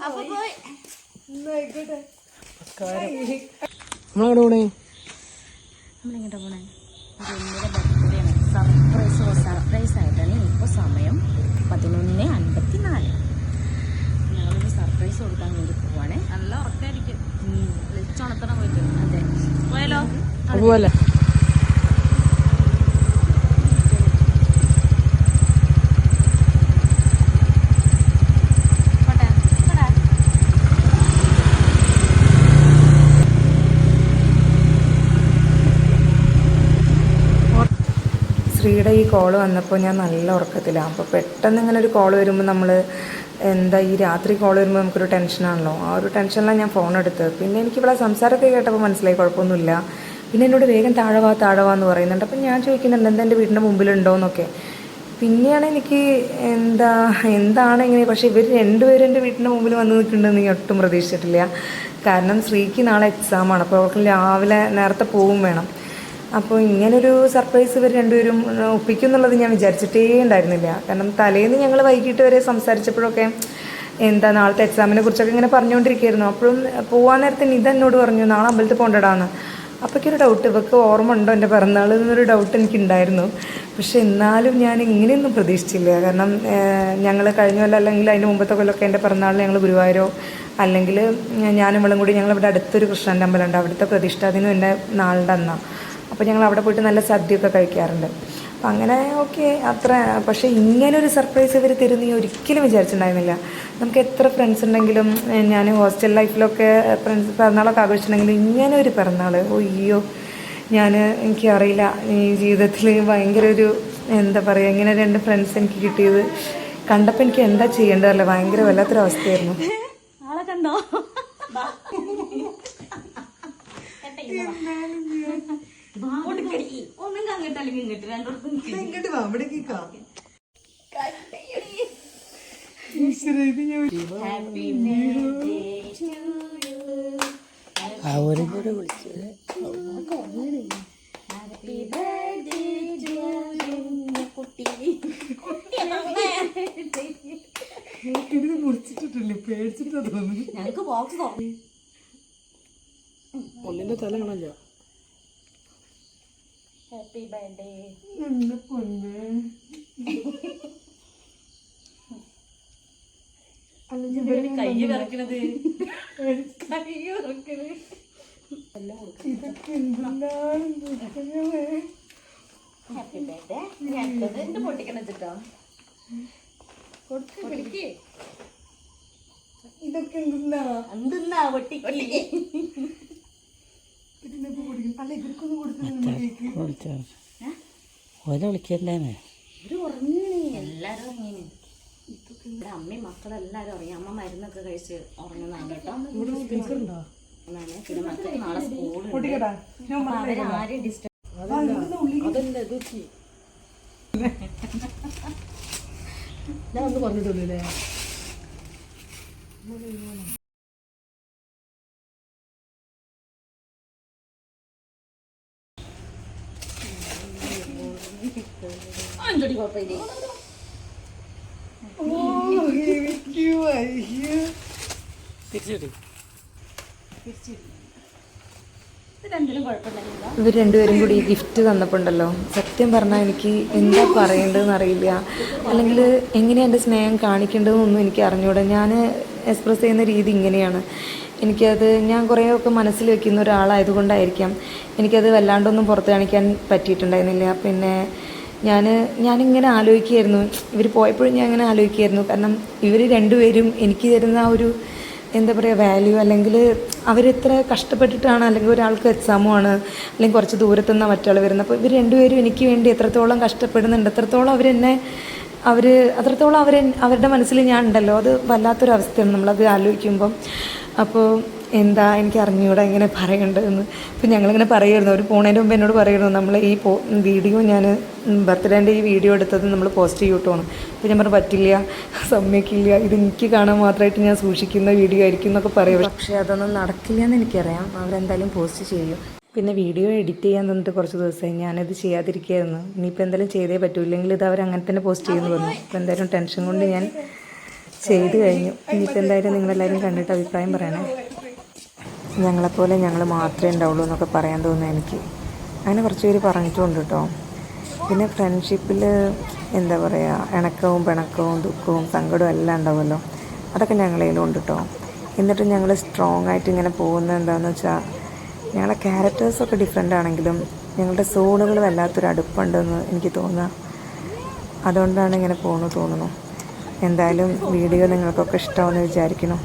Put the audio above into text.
നമ്മളെങ്ങോട്ട് പോണേ? നമ്മളിങ്ങോട്ട് പോണേ സർപ്രൈസ് ആയിട്ടാണ്. ഇപ്പോൾ സമയം 11:54. ഞങ്ങളൊരു സർപ്രൈസ് കൊടുക്കാൻ വേണ്ടി പോവാണേ. നല്ല ഉറക്കായിരിക്കും. വിളിച്ചുണർത്തണം പോയിട്ട്. അതെ, പോയാലോ? അതുപോലെ ശ്രീയുടെ ഈ കോള് വന്നപ്പോൾ ഞാൻ നല്ല ഉറക്കത്തിലാണ്. അപ്പോൾ പെട്ടെന്ന് ഇങ്ങനെ ഒരു കോള് വരുമ്പോൾ നമ്മൾ എന്താ ഈ രാത്രി കോള് വരുമ്പോൾ നമുക്കൊരു ടെൻഷനാണല്ലോ. ആ ഒരു ടെൻഷനിലാണ് ഞാൻ ഫോൺ എടുത്തത്. പിന്നെ എനിക്കിവിടെ സംസാരമൊക്കെ കേട്ടപ്പോൾ മനസ്സിലായി കുഴപ്പമൊന്നുമില്ല. പിന്നെ എന്നോട് വേഗം താഴവാന്ന് പറയുന്നുണ്ട്. അപ്പം ഞാൻ ചോദിക്കുന്നുണ്ട് എന്താ എൻ്റെ വീടിൻ്റെ മുമ്പിലുണ്ടോയെന്നൊക്കെ. പിന്നെയാണ് എനിക്ക് എന്താണ് ഇങ്ങനെ. പക്ഷേ ഇവർ രണ്ടുപേരും എൻ്റെ വീട്ടിൻ്റെ മുമ്പിൽ വന്ന് നിൽക്കുന്നുണ്ടെന്ന് ഞാൻ ഒട്ടും പ്രതീക്ഷിച്ചിട്ടില്ല. കാരണം ശ്രീക്ക് നാളെ എക്സാമാണ്. അപ്പോൾ അവർക്ക് രാവിലെ നേരത്തെ പോവും വേണം. അപ്പോൾ ഇങ്ങനൊരു സർപ്രൈസ് ഇവർ രണ്ടുപേരും ഒപ്പിക്കും എന്നുള്ളത് ഞാൻ വിചാരിച്ചിട്ടേ ഉണ്ടായിരുന്നില്ല. കാരണം തലേന്ന് ഞങ്ങൾ വൈകിട്ട് വരെ സംസാരിച്ചപ്പോഴൊക്കെ നാളത്തെ എക്സാമിനെ കുറിച്ചൊക്കെ ഇങ്ങനെ പറഞ്ഞുകൊണ്ടിരിക്കുകയായിരുന്നു. അപ്പോഴും പോകാൻ നേരത്തെ നിത എന്നോട് പറഞ്ഞു നാളെ അമ്പലത്തിൽ പോകണ്ടടാന്ന്. അപ്പോഴൊരു ഡൗട്ട്, ഇവർക്ക് ഓർമ്മ ഉണ്ടോ എൻ്റെ പിറന്നാൾ എന്നൊരു ഡൗട്ട് എനിക്കുണ്ടായിരുന്നു. പക്ഷെ എന്നാലും ഞാൻ ഇങ്ങനെയൊന്നും പ്രതീക്ഷിച്ചില്ല. കാരണം ഞങ്ങൾ കഴിഞ്ഞ കൊല്ലം അല്ലെങ്കിൽ അതിൻ്റെ മുമ്പത്തെ കൊല്ലമൊക്കെ എൻ്റെ പിറന്നാളിൽ ഞങ്ങൾ ഗുരുവായൂരോ അല്ലെങ്കിൽ ഞാനും ഇവളും കൂടി ഞങ്ങളിവിടെ അടുത്തൊരു കൃഷ്ണൻ്റെ അമ്പലമുണ്ട്, അവിടുത്തെ പ്രതിഷ്ഠാദിനം എൻ്റെ നാളുടെ അന്നാണ്. അപ്പോൾ ഞങ്ങൾ അവിടെ പോയിട്ട് നല്ല സദ്യയൊക്കെ കഴിക്കാറുണ്ട്. അപ്പം അങ്ങനെ ഓക്കെ അത്ര. പക്ഷേ ഇങ്ങനൊരു സർപ്രൈസ് ഇവർ തരുന്ന ഞാൻ ഒരിക്കലും വിചാരിച്ചിട്ടുണ്ടായിരുന്നില്ല. നമുക്ക് എത്ര ഫ്രണ്ട്സ് ഉണ്ടെങ്കിലും ഞാൻ ഹോസ്റ്റൽ ലൈഫിലൊക്കെ ഫ്രണ്ട്സ് പിറന്നാളൊക്കെ ആഘോഷിച്ചിട്ടുണ്ടെങ്കിലും ഇങ്ങനെ ഒരു പിറന്നാൾ അയ്യോ എനിക്കറിയില്ല. ഈ ജീവിതത്തിൽ ഭയങ്കര ഒരു എന്താ പറയുക, ഇങ്ങനെ രണ്ട് ഫ്രണ്ട്സ് എനിക്ക് കിട്ടിയത് കണ്ടപ്പോൾ എനിക്ക് എന്താ ചെയ്യേണ്ടതല്ല, ഭയങ്കര വല്ലാത്തൊരവസ്ഥയായിരുന്നു. ആളെ കണ്ടോ? ഒന്നും കങ്ങിട്ടല്ലെങ്കിൽ ഇങ്ങോട്ട് രണ്ടോടത്തും അവരും കൂടെ വിളിച്ചത്. മുറിച്ചിട്ടില്ലേ, പേടിച്ചിട്ടാ തോന്നുന്നു. ഞങ്ങൾക്ക് ബോക്സ് തുറന്നു. ഒന്നിന്റെ തല കാണല്ലോ. Happy birthday. എന്റെ പൊന്നെ, കൈ വിറക്കണത് ഇതൊക്കെ എന്താണ്? Happy birthday. എന്ത് പൊട്ടിക്കണ വെച്ചിട്ടോ ഇതൊക്കെ എന്തെന്നാ പൊട്ടിക്ക്. അല്ല ഇവർക്കൊന്നും കൊടുത്തില്ല. വിളിക്കണ്ടേനെ. ഇവര് ഉറങ്ങീന്, എല്ലാരും ഉറങ്ങീന്. ഇവിടെ അമ്മയും മക്കളെല്ലാരും ഉറങ്ങി. അമ്മ മരുന്നൊക്കെ കഴിച്ച് ഉറങ്ങുന്നതാണ് കേട്ടോ. പിന്നെ മക്കൾക്ക് നാളെ സ്കൂളുണ്ട്. അവരാരും ഡിസ്റ്റർബ് ഞാൻ ഒന്ന് പറഞ്ഞിട്ടുള്ളൂ. എന്തൊരു കുഴപ്പമില്ലേ. ഇവർ രണ്ടുപേരും കൂടി ഗിഫ്റ്റ് തന്നപ്പോണ്ടല്ലോ, സത്യം പറഞ്ഞാൽ എനിക്ക് എന്താ പറയേണ്ടതെന്ന് അറിയില്ല. അല്ലെങ്കിൽ എങ്ങനെയാണ് എൻ്റെ സ്നേഹം കാണിക്കേണ്ടതെന്നൊന്നും എനിക്ക് അറിഞ്ഞൂടാ. ഞാൻ എക്സ്പ്രസ് ചെയ്യുന്ന രീതി ഇങ്ങനെയാണ്. ഞാൻ കുറേയൊക്കെ മനസ്സിൽ വെക്കുന്ന ഒരാളായതുകൊണ്ടായിരിക്കാം എനിക്കത് വല്ലാണ്ടൊന്നും പുറത്ത് കാണിക്കാൻ പറ്റിയിട്ടുണ്ടായിരുന്നില്ല. പിന്നെ ഞാനിങ്ങനെ ആലോചിക്കുകയായിരുന്നു, ഇവർ പോയപ്പോഴും ഞാൻ ഇങ്ങനെ ആലോചിക്കുകയായിരുന്നു. കാരണം ഇവർ രണ്ടുപേരും എനിക്ക് തരുന്ന ആ ഒരു എന്താ പറയുക വാല്യൂ, അല്ലെങ്കിൽ അവരെത്ര കഷ്ടപ്പെട്ടിട്ടാണ്, അല്ലെങ്കിൽ ഒരാൾക്ക് എക്സാമുമാണ്, അല്ലെങ്കിൽ കുറച്ച് ദൂരത്തുനിന്ന് മറ്റാൾ വരുന്നത്. അപ്പോൾ ഇവർ രണ്ടുപേരും എനിക്ക് വേണ്ടി എത്രത്തോളം കഷ്ടപ്പെടുന്നുണ്ട്, അത്രത്തോളം അവരുടെ മനസ്സിൽ ഞാൻ ഉണ്ടല്ലോ, അത് വല്ലാത്തൊരവസ്ഥയാണ് നമ്മളത് ആലോചിക്കുമ്പം. അപ്പോൾ എനിക്ക് അറിഞ്ഞൂടെ എങ്ങനെ പറയേണ്ടതെന്ന്. അപ്പോൾ ഞങ്ങളിങ്ങനെ പറയുമായിരുന്നു, അവർ പോണതിൻ്റെ മുമ്പ് എന്നോട് പറയുമായിരുന്നു നമ്മൾ ഈ വീഡിയോ ഞാൻ ബർത്ത്ഡേൻ്റെ ഈ വീഡിയോ എടുത്തത് നമ്മൾ പോസ്റ്റ് ചെയ്യൂട്ടോണം. അപ്പോൾ ഞാൻ പറഞ്ഞു പറ്റില്ല, സമ്മതിക്കില്ല, ഇത് എനിക്ക് കാണാൻ മാത്രമായിട്ട് ഞാൻ സൂക്ഷിക്കുന്ന വീഡിയോ ആയിരിക്കും എന്നൊക്കെ പറയും. പക്ഷേ അതൊന്നും നടക്കില്ല എന്ന് എനിക്കറിയാം. അവരെന്തായാലും പോസ്റ്റ് ചെയ്യും. പിന്നെ വീഡിയോ എഡിറ്റ് ചെയ്യാൻ തന്നിട്ട് കുറച്ച് ദിവസമായി ഞാനത് ചെയ്യാതിരിക്കുകയായിരുന്നു. ഇനിയിപ്പോൾ എന്തായാലും ചെയ്തേ പറ്റൂ, ഇല്ലെങ്കിൽ ഇത് അവർ അങ്ങനെ തന്നെ പോസ്റ്റ് ചെയ്യുമെന്ന് പറഞ്ഞു. അപ്പോൾ എന്തായാലും ടെൻഷൻ കൊണ്ട് ഞാൻ ചെയ്ത് കഴിഞ്ഞു. ഇനിയിപ്പോൾ എന്തായാലും നിങ്ങളെല്ലാവരും കണ്ടിട്ട് അഭിപ്രായം പറയണേ. ഞങ്ങളെപ്പോലെ ഞങ്ങൾ മാത്രമേ ഉണ്ടാവുള്ളൂ എന്നൊക്കെ പറയാൻ തോന്നുന്നു എനിക്ക്. അങ്ങനെ കുറച്ച് പേര് പറഞ്ഞിട്ടുണ്ട് കേട്ടോ. പിന്നെ ഫ്രണ്ട്ഷിപ്പിൽ എന്താ പറയുക, ഇണക്കവും പിണക്കവും ദുഃഖവും സങ്കടവും എല്ലാം ഉണ്ടാവുമല്ലോ, അതൊക്കെ ഞങ്ങളേലും ഉണ്ട് കേട്ടോ. എന്നിട്ട് ഞങ്ങൾ സ്ട്രോങ് ആയിട്ട് ഇങ്ങനെ പോകുന്നത് എന്താണെന്ന് വെച്ചാൽ, ഞങ്ങളെ ക്യാരക്ടേഴ്സൊക്കെ ഡിഫറെൻ്റ് ആണെങ്കിലും ഞങ്ങളുടെ സോണുകൾ വല്ലാത്തൊരു അടുപ്പുണ്ടെന്ന് എനിക്ക് തോന്നുക. അതുകൊണ്ടാണ് ഇങ്ങനെ തോന്നുന്നു. എന്തായാലും വീഡിയോ നിങ്ങൾക്കൊക്കെ ഇഷ്ടമാണെന്ന് വിചാരിക്കുന്നു.